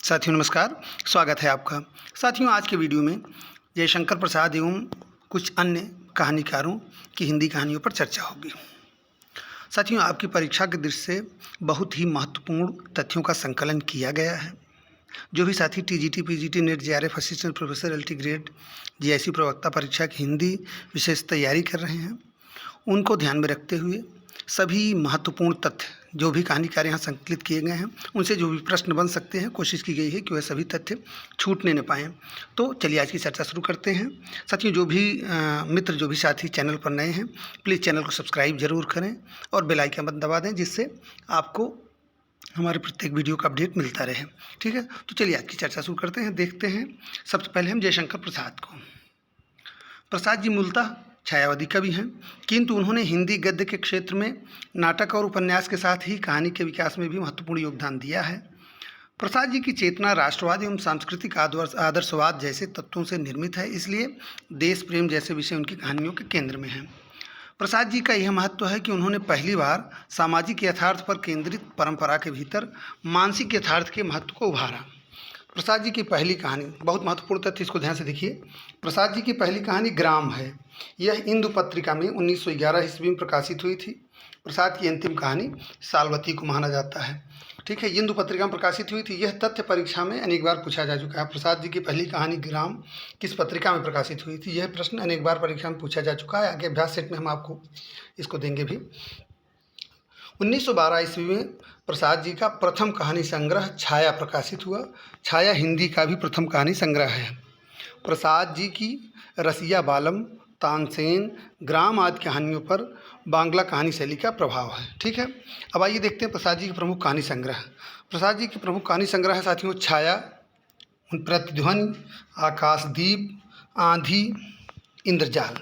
साथियों नमस्कार, स्वागत है आपका। साथियों आज के वीडियो में जयशंकर प्रसाद एवं कुछ अन्य कहानीकारों की हिंदी कहानियों पर चर्चा होगी। साथियों आपकी परीक्षा की दृष्टि से बहुत ही महत्वपूर्ण तथ्यों का संकलन किया गया है। जो भी साथी TGT, PGT, net, JRF, assistant professor, LT grade, GIC प्रवक्ता परीक्षा की हिंदी विशेष तैयारी कर रहे हैं, उनको ध्यान में रखते हुए सभी महत्वपूर्ण तथ्य जो भी कहानीकार यहाँ संकलित किए गए हैं, उनसे जो भी प्रश्न बन सकते हैं, कोशिश की गई है कि वह सभी तथ्य छूटने न पाएँ। तो चलिए आज की चर्चा शुरू करते हैं। साथियों जो भी मित्र, जो भी साथी चैनल पर नए हैं, प्लीज़ चैनल को सब्सक्राइब जरूर करें और बेल आइकन बटन दबा दें, जिससे आपको हमारे प्रत्येक वीडियो का अपडेट मिलता रहे। ठीक है, तो चलिए आज की चर्चा शुरू करते हैं। देखते हैं सबसे पहले हम जयशंकर प्रसाद को। प्रसाद जी मूलतः छायावादी कवि हैं, किंतु उन्होंने हिंदी गद्य के क्षेत्र में नाटक और उपन्यास के साथ ही कहानी के विकास में भी महत्वपूर्ण योगदान दिया है। प्रसाद जी की चेतना राष्ट्रवाद एवं सांस्कृतिक आदर्शवाद जैसे तत्वों से निर्मित है, इसलिए देश प्रेम जैसे विषय उनकी कहानियों के केंद्र में हैं। प्रसाद जी का यह महत्व है कि उन्होंने पहली बार सामाजिक यथार्थ पर केंद्रित परंपरा के भीतर मानसिक यथार्थ के महत्व को उभारा। प्रसाद जी की पहली कहानी, बहुत महत्वपूर्ण तथ्य, इसको ध्यान से देखिए। प्रसाद जी की पहली कहानी ग्राम है। यह इंदु पत्रिका में 1911 ईस्वी में प्रकाशित हुई थी। प्रसाद की अंतिम कहानी सालवती को माना जाता है। ठीक है, इंदु पत्रिका में प्रकाशित हुई थी। यह तथ्य परीक्षा में अनेक बार पूछा जा चुका है। प्रसाद जी की पहली कहानी ग्राम किस पत्रिका में प्रकाशित हुई थी, यह प्रश्न अनेक बार परीक्षा में पूछा जा चुका है। आगे अभ्यास सेट में हम आपको इसको देंगे भी। 1912 ईस्वी में प्रसाद जी का प्रथम कहानी संग्रह छाया प्रकाशित हुआ। छाया हिंदी का भी प्रथम कहानी संग्रह है। प्रसाद जी की रसिया बालम, तानसेन, ग्राम आदि कहानियों पर बांग्ला कहानी शैली का प्रभाव है। ठीक है, अब आइए देखते हैं प्रसाद जी के प्रमुख कहानी संग्रह। प्रसाद जी के प्रमुख कहानी संग्रह है साथियों छाया, प्रतिध्वनि, आकाशदीप, आंधी, इंद्रजाल।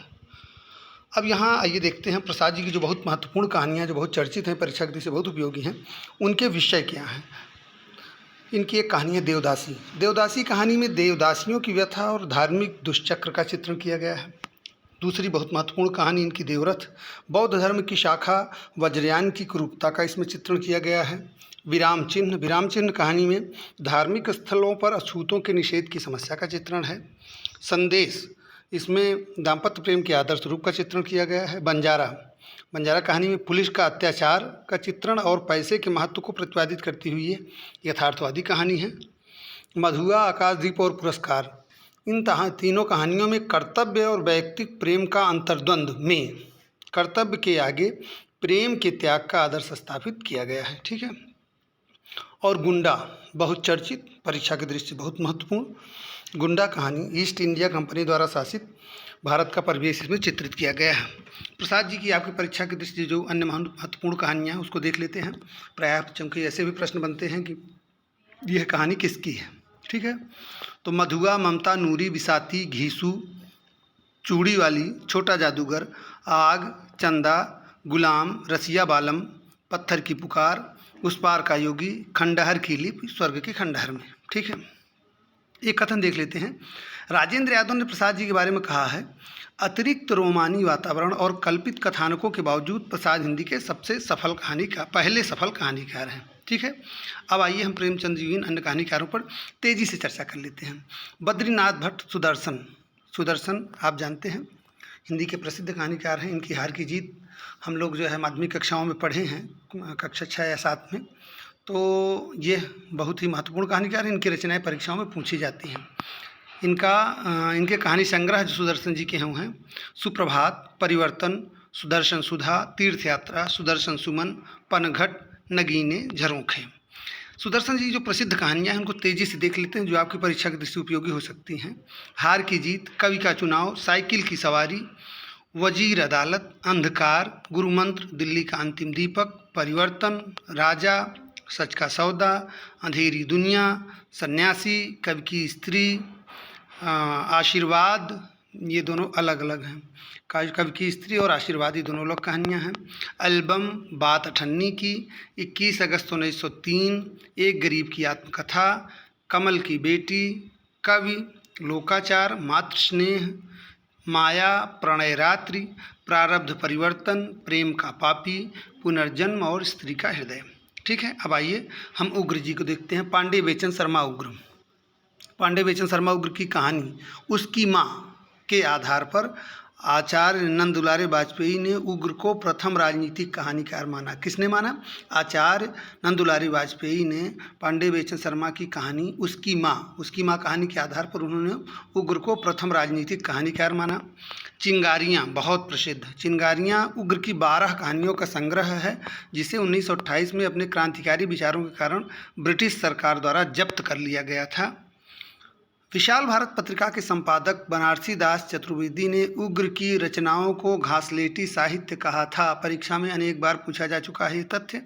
अब यहाँ आइए देखते हैं प्रसाद जी की जो बहुत महत्वपूर्ण कहानियाँ, जो बहुत चर्चित हैं, परीक्षा के दृष्टि से बहुत उपयोगी हैं, उनके विषय क्या हैं। इनकी एक कहानी है देवदासी। देवदासी कहानी में देवदासियों की व्यथा और धार्मिक दुष्चक्र का चित्रण किया गया है। दूसरी बहुत महत्वपूर्ण कहानी इनकी देवरथ, बौद्ध धर्म की शाखा वज्रयान की कुरूपता का इसमें चित्रण किया गया है। विराम चिन्ह, विराम चिन्ह कहानी में धार्मिक स्थलों पर अछूतों के निषेध की समस्या का चित्रण है। संदेश, इसमें दाम्पत्य प्रेम के आदर्श रूप का चित्रण किया गया है। बंजारा, बंजारा कहानी में पुलिस का अत्याचार का चित्रण और पैसे के महत्व को प्रतिपादित करती हुई ये यथार्थवादी कहानी है। मधुआ, आकाशदीप और पुरस्कार, इन तीनों कहानियों में कर्तव्य और वैयक्तिक प्रेम का अंतर्द्वंद में कर्तव्य के आगे प्रेम के त्याग का आदर्श स्थापित किया गया है। ठीक है, और गुंडा, बहुत चर्चित, परीक्षा की दृष्टि से बहुत महत्वपूर्ण गुंडा कहानी, ईस्ट इंडिया कंपनी द्वारा शासित भारत का परिवेश इसमें चित्रित किया गया है। प्रसाद जी की आपकी परीक्षा की दृष्टि से जो अन्य महत्वपूर्ण कहानियाँ उसको देख लेते हैं। प्रायः चूँकि ऐसे भी प्रश्न बनते हैं कि यह कहानी किसकी है। ठीक है, तो मधुआ, ममता, नूरी, बिसाती, घीसू, चूड़ी वाली, छोटा जादूगर, आग, चंदा, गुलाम, रसिया बालम, पत्थर की पुकार, उस पार का योगी, खंडहर की लिपि, स्वर्ग के खंडहर में। ठीक है, एक कथन देख लेते हैं। राजेंद्र यादव ने प्रसाद जी के बारे में कहा है, अतिरिक्त रोमानी वातावरण और कल्पित कथानकों के बावजूद प्रसाद हिंदी के सबसे सफल पहले सफल कहानीकार हैं। ठीक है, अब आइए हम प्रेमचंद जी अन्य कहानीकारों पर तेजी से चर्चा कर लेते हैं। बद्रीनाथ भट्ट, सुदर्शन, सुदर्शन आप जानते हैं हिंदी के प्रसिद्ध कहानीकार हैं। इनकी हार की जीत हम लोग जो है माध्यमिक कक्षाओं में पढ़े हैं, कक्षा 6 या 7 में। तो ये बहुत ही महत्वपूर्ण कहानीकार हैं। इनकी रचनाएं परीक्षाओं में पूछी जाती हैं। इनके कहानी संग्रह जो सुदर्शन जी के हैं, सुप्रभात, परिवर्तन, सुदर्शन सुधा, तीर्थ यात्रा, सुदर्शन सुमन, पनघट, नगीने, झरोखे। सुदर्शन जी जो प्रसिद्ध कहानियाँ हैं उनको तेज़ी से देख लेते हैं, जो आपकी परीक्षा की दृष्टि से उपयोगी हो सकती हैं। हार की जीत, कवि का चुनाव, साइकिल की सवारी, वजीर अदालत, अंधकार, गुरुमंत्र, दिल्ली का अंतिम दीपक, परिवर्तन, राजा, सच का सौदा, अंधेरी दुनिया, सन्यासी, कवि की स्त्री, आशीर्वाद, ये दोनों अलग अलग हैं। कवि की स्त्री और आशीर्वाद ये दोनों अलग कहानियाँ हैं। एल्बम, बात अठन्नी की, 21 अगस्त 1903, एक गरीब की आत्मकथा, कमल की बेटी, कवि, लोकाचार, मातृ स्नेह, माया, प्रणय रात्रि, प्रारब्ध परिवर्तन, प्रेम का पापी, पुनर्जन्म और स्त्री का हृदय। ठीक है। अब आइए हम उग्र जी को देखते हैं। पांडे बेचन शर्मा उग्र। पांडे बेचन शर्मा उग्र की कहानी उसकी माँ के आधार पर आचार्य नंद दुलारे वाजपेयी ने उग्र को प्रथम राजनीतिक कहानीकार माना। किसने माना? आचार्य नंद दुलारे वाजपेयी ने पांडे बेचन शर्मा की कहानी उसकी माँ कहानी के आधार पर उन्होंने उग्र को प्रथम राजनीतिक कहानीकार माना। चिंगारियाँ बहुत प्रसिद्ध। चिंगारियाँ उग्र की 12 कहानियों का संग्रह है, जिसे 1928 में अपने क्रांतिकारी विचारों के कारण ब्रिटिश सरकार द्वारा जब्त कर लिया गया था। विशाल भारत पत्रिका के संपादक बनारसी दास चतुर्वेदी ने उग्र की रचनाओं को घासलेटी साहित्य कहा था। परीक्षा में अनेक बार पूछा जा चुका है ये तथ्य।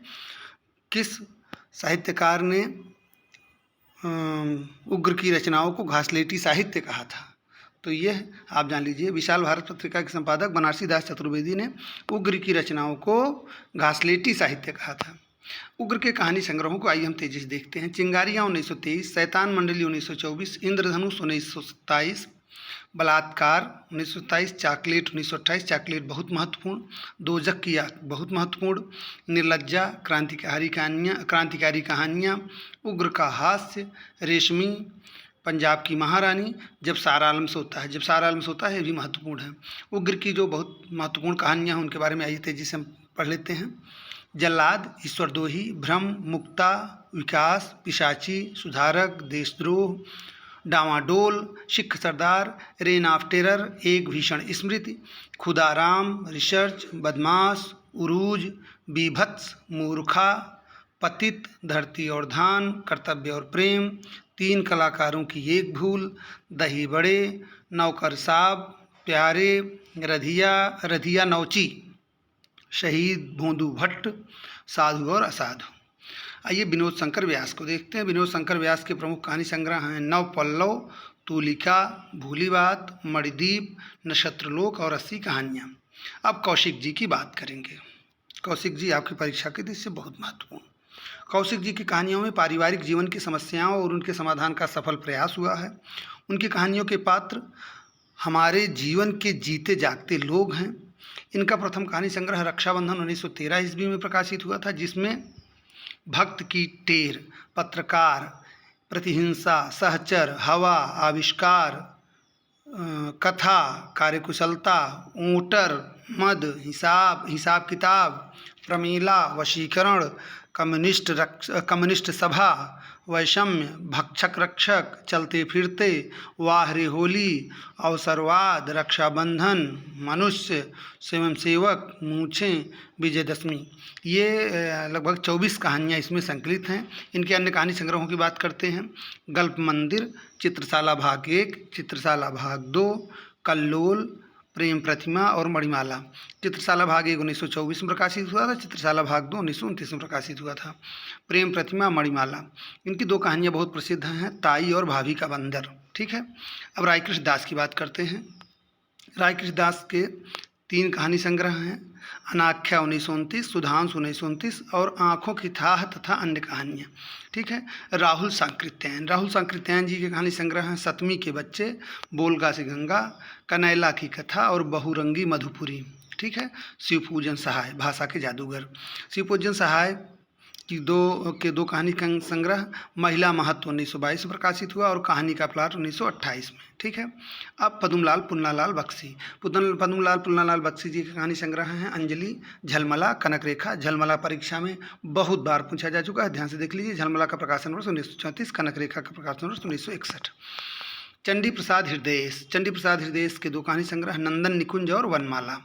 किस साहित्यकार ने उग्र की रचनाओं को घासलेटी साहित्य कहा था? तो यह आप जान लीजिए, विशाल भारत पत्रिका के संपादक बनारसी दास चतुर्वेदी ने उग्र की रचनाओं को घासलेटी साहित्य कहा था। उग्र के कहानी संग्रहों को आइए हम तेजी से देखते हैं। चिंगारियाँ 1923, शैतान मंडली 1924, इंद्रधनुष 1927, बलात्कार 1927, चॉकलेट 1928, चॉकलेट बहुत महत्वपूर्ण, दोजक की आग बहुत महत्वपूर्ण, निर्लज्जा, क्रांतिकारी कहानियाँ, उग्र का हास्य, रेशमी, पंजाब की महारानी, जब सारा आलम सोता है, ये भी महत्वपूर्ण है। उग्र की जो बहुत महत्वपूर्ण कहानियाँ हैं उनके बारे में आइए तेजी से हम पढ़ लेते हैं। जल्लाद, ईश्वरद्रोही, भ्रम, मुक्ता, विकास, पिशाची, सुधारक, देशद्रोह, डामाडोल, सिख सरदार, रेन ऑफ टेरर, एक भीषण स्मृति, खुदाराम, रिसर्च, बदमाश, उरूज, बीभत्स, मूर्खा, पतित, धरती और धान, कर्तव्य और प्रेम, 3 कलाकारों की एक भूल, दही बड़े, नौकर साहब, प्यारे, रधिया नौची, शहीद भोंदू भट्ट, साधु और असाधु। आइए विनोद शंकर व्यास को देखते हैं। विनोद शंकर व्यास के प्रमुख कहानी संग्रह हैं नव पल्लव, तूलिका, भूली बात, मणिदीप, नक्षत्रलोक और 80 कहानियाँ। अब कौशिक जी की बात करेंगे। कौशिक जी आपकी परीक्षा के दृष्टि से बहुत महत्वपूर्ण। कौशिक जी की कहानियों में पारिवारिक जीवन की समस्याओं और उनके समाधान का सफल प्रयास हुआ है। उनकी कहानियों के पात्र हमारे जीवन के जीते जागते लोग हैं। इनका प्रथम कहानी संग्रह रक्षाबंधन 1913 ईस्वी में प्रकाशित हुआ था, जिसमें भक्त की टेर, पत्रकार, प्रतिहिंसा, सहचर, हवा, आविष्कार, कथा, कार्यकुशलता, ऊँटर, मद, हिसाब किताब, प्रमीला, वशीकरण, कम्युनिस्ट सभा, वैषम्य, भक्षक रक्षक, चलते फिरते, वाह रे होली, अवसरवाद, रक्षाबंधन, मनुष्य, स्वयंसेवक, मूछें, विजयदशमी, ये लगभग 24 कहानियाँ इसमें संकलित हैं। इनके अन्य कहानी संग्रहों की बात करते हैं। गल्प मंदिर, चित्रशाला भाग 1, चित्रशाला भाग 2, कल्लोल, प्रेम प्रतिमा और मणिमाला। चित्रशाला भाग 1 1924 में प्रकाशित हुआ था, चित्रशाला भाग 2 1929 में प्रकाशित हुआ था। प्रेम प्रतिमा, मणिमाला, इनकी 2 कहानियाँ बहुत प्रसिद्ध हैं, ताई और भाभी का बंदर। ठीक है। अब रायकृष्ण दास की बात करते हैं। रायकृष्ण दास के 3 कहानी संग्रह हैं, अनाख्या 1929, सुधांशु 1929 और आँखों की थाह तथा अन्य कहानियाँ। ठीक है। राहुल सांकृत्यायन जी के कहानी संग्रह हैं, सतमी के बच्चे, बोलगा से गंगा, कनैला की कथा और बहुरंगी मधुपुरी। ठीक है। शिवपूजन सहाय, भाषा के जादूगर। शिवपूजन सहाय की 2 कहानी संग्रह महिला महत्व 1922 में प्रकाशित हुआ और कहानी का प्लाट 1928 में। ठीक है। अब पद्मलाल पुन्नालाल बख्शी जी के कहानी संग्रह हैं अंजलि, झलमला, कनक रेखा। झलमला परीक्षा में बहुत बार पूछा जा चुका है, ध्यान से देख लीजिए। झलमला का प्रकाशन वर्ष 1934, कनक रेखा का प्रकाशन वर्ष 1961। चंडी प्रसाद हृदय के 2 कहानी संग्रह नंदन निकुंज और वनमाला।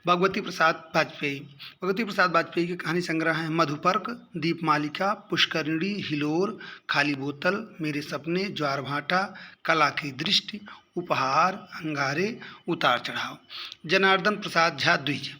भगवती प्रसाद वाजपेयी के कहानी संग्रह हैं मधुपर्क, दीपमालिका, पुष्करिणी, हिलोर, खाली बोतल, मेरे सपने, ज्वार भाटा, कला की दृष्टि, उपहार, अंगारे, उतार चढ़ाव। जनार्दन प्रसाद झा द्विज,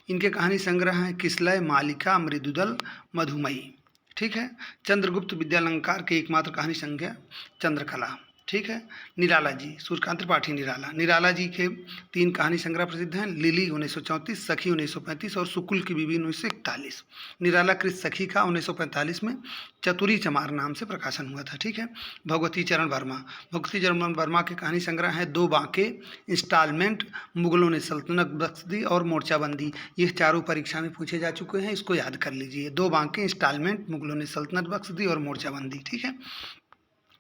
इनके कहानी संग्रह हैं किसलय, मालिका, मृदुदल, मधुमयी। ठीक है। चंद्रगुप्त विद्यालंकार के एकमात्र कहानी संग्रह चंद्रकला। ठीक है। निराला जी, सूर्यकांत त्रिपाठी निराला। निराला जी के 3 कहानी संग्रह प्रसिद्ध हैं, लिली 1934, सखी 1935 और सुकुल की बीवी 1941। निराला कृत सखी का 1945 में चतुरी चमार नाम से प्रकाशन हुआ था। ठीक है। भगवती चरण वर्मा, भगवती चरण वर्मा के कहानी संग्रह हैं दो बांके, इंस्टॉलमेंट, मुगलों ने सल्तनत बख्श दी और मोर्चाबंदी। ये चारों परीक्षा में पूछे जा चुके हैं, इसको याद कर लीजिए। दो बांके, इंस्टॉलमेंट, मुगलों ने सल्तनत बख्श दी और मोर्चाबंदी। ठीक है।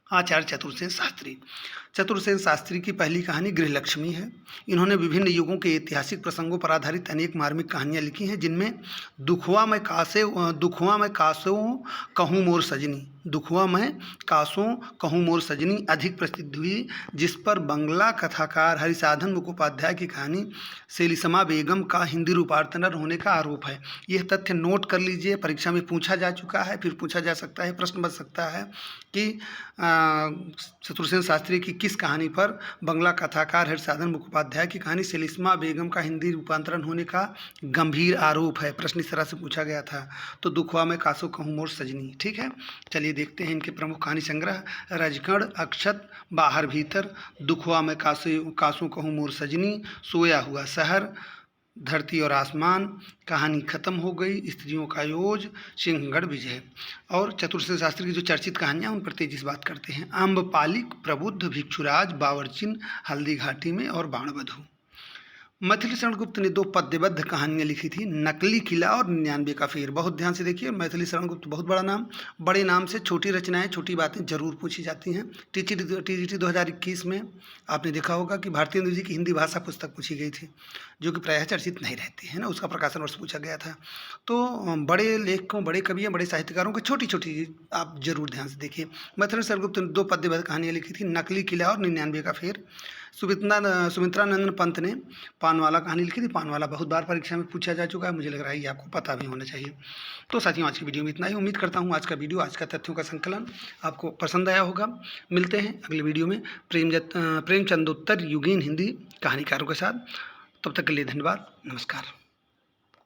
आचार्य चतुर्सेन शास्त्री, चतुर्सेन शास्त्री की पहली कहानी गृहलक्ष्मी है। इन्होंने विभिन्न युगों के ऐतिहासिक प्रसंगों पर आधारित अनेक मार्मिक कहानियाँ लिखी हैं, जिनमें दुखुआ में कासों कहूँ मोर सजनी, दुखुआ में कासों कहूँ मोर सजनी अधिक प्रसिद्ध हुई, जिस पर बंगला कथाकार हरिसाधन मुखोपाध्याय की कहानी सेलिसमा बेगम का हिंदी रूपांतरण होने का आरोप है। यह तथ्य नोट कर लीजिए, परीक्षा में पूछा जा चुका है, फिर पूछा जा सकता है, प्रश्न बन सकता है कि चतुर्सेन शास्त्री की किस कहानी पर बंगला कथाकार हरिसाधन मुखोपाध्याय की कहानी सेलिसमा बेगम का हिंदी रूपांतरण होने का गंभीर आरोप है। प्रश्न इस तरह से पूछा गया था। तो दुखवा में कासों कहूँ मोर सजनी। ठीक है। चलिए देखते हैं इनके प्रमुख कहानी संग्रह। रजकण, अक्षत, बाहर भीतर, दुखवा में कासों कहूँ मोर सजनी, सोया हुआ शहर, धरती और आसमान, कहानी खत्म हो गई, स्त्रियों का योज, सिंहगढ़ विजय। और चतुर्सेन शास्त्री की जो चर्चित कहानियाँ उन पर तेजी से बात करते हैं। अम्बपालिक, प्रबुद्ध, भिक्षुराज, बावर्चिन, हल्दी घाटी में और बाणवधु। मैथिली शरण गुप्त ने 2 पद्यबद्ध कहानियाँ लिखी थी, नकली किला और 99 का फेर। बहुत ध्यान से देखिए, मैथिली शरण गुप्त बहुत बड़ा नाम, बड़े नाम से छोटी रचनाएं, छोटी बातें जरूर पूछी जाती हैं। टीजीटी 2021 में आपने देखा होगा कि भारतेंदु जी की हिंदी भाषा पुस्तक पूछी गई थी, जो कि प्रायः चर्चित नहीं रहती है ना, उसका प्रकाशन वर्ष पूछा गया था। तो बड़े लेखकों, बड़े कवियों, बड़े साहित्यकारों की छोटी छोटी आप जरूर ध्यान से देखिए। मैथिली शरण गुप्त ने 2 पद्यबद्ध कहानियाँ लिखी थी, नकली किला और 99 का फेर। सुमित्रा नंदन पंत ने पानवाला कहानी लिखी थी। पानवाला बहुत बार परीक्षा में पूछा जा चुका है, मुझे लग रहा है ये आपको पता भी होना चाहिए। तो साथियों, आज की वीडियो में इतना ही। उम्मीद करता हूँ आज का वीडियो, आज का तथ्यों का संकलन आपको पसंद आया होगा। मिलते हैं अगले वीडियो में प्रेमचंदोत्तर युगीन हिंदी कहानीकारों के साथ। तब तक के लिए धन्यवाद, नमस्कार।